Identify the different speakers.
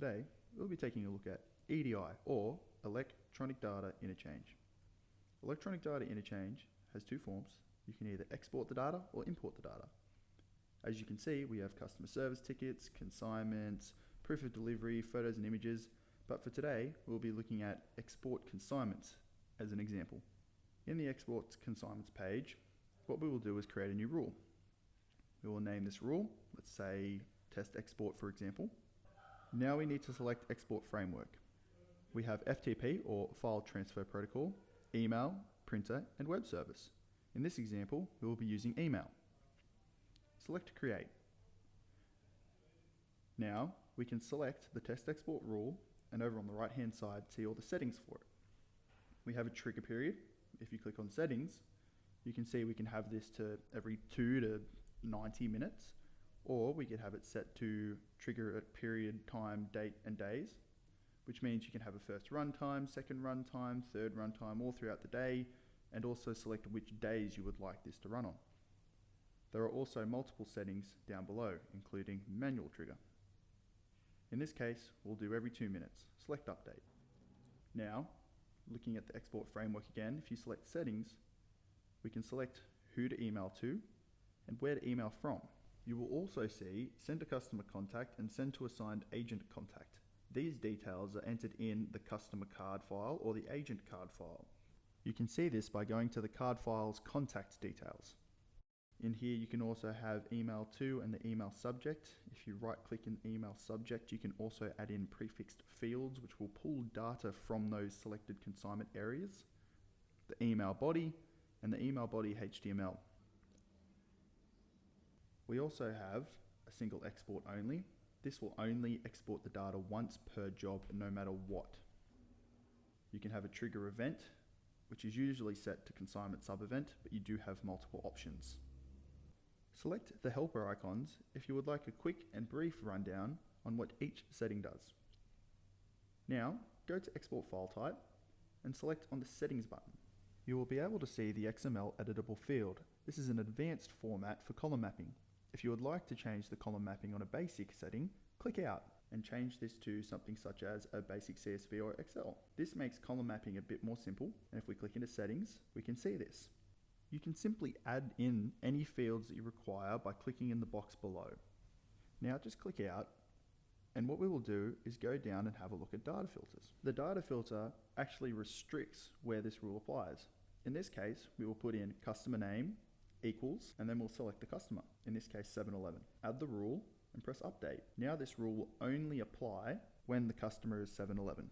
Speaker 1: Today, we'll be taking a look at EDI, or Electronic Data Interchange. Electronic Data Interchange has two forms. You can either export the data or import the data. As you can see, we have customer service tickets, consignments, proof of delivery, photos and images, but for today, we'll be looking at export consignments as an example. In the export consignments page, what we will do is create a new rule. We will name this rule, let's say test export for example. Now we need to select export framework. We have FTP or File Transfer Protocol, email, printer, and web service. In this example, we will be using email. Select Create. Now we can select the test export rule, and over on the right hand side see all the settings for it. We have a trigger period. If you click on settings, you can see we can have this to every 2 to 90 minutes, or we could have it set to trigger at period, time, date, and days, which means you can have a first run time, second run time, third run time all throughout the day, and also select which days you would like this to run on. There are also multiple settings down below, including manual trigger. In this case, we'll do every 2 minutes. Select Update. Now, looking at the export framework again, if you select Settings, we can select who to email to and where to email from. You will also see Send to Customer Contact and Send to Assigned Agent Contact. These details are entered in the customer card file or the agent card file. You can see this by going to the card file's contact details. In here you can also have email to and the email subject. If you right click in email subject, you can also add in prefixed fields which will pull data from those selected consignment areas, the email body and the email body HTML. We also have a single export only. This will only export the data once per job, no matter what. You can have a trigger event, which is usually set to consignment sub-event, but you do have multiple options. Select the helper icons if you would like a quick and brief rundown on what each setting does. Now, go to Export File Type and select on the Settings button. You will be able to see the XML editable field. This is an advanced format for column mapping. If you would like to change the column mapping on a basic setting, click out and change this to something such as a basic CSV or Excel. This makes column mapping a bit more simple, and if we click into Settings, we can see this. You can simply add in any fields that you require by clicking in the box below. Now just click out, and what we will do is go down and have a look at data filters. The data filter actually restricts where this rule applies. In this case, we will put in customer name equals, and then we'll select the customer, in this case 7-Eleven. Add the rule and press update. Now this rule will only apply when the customer is 7-Eleven.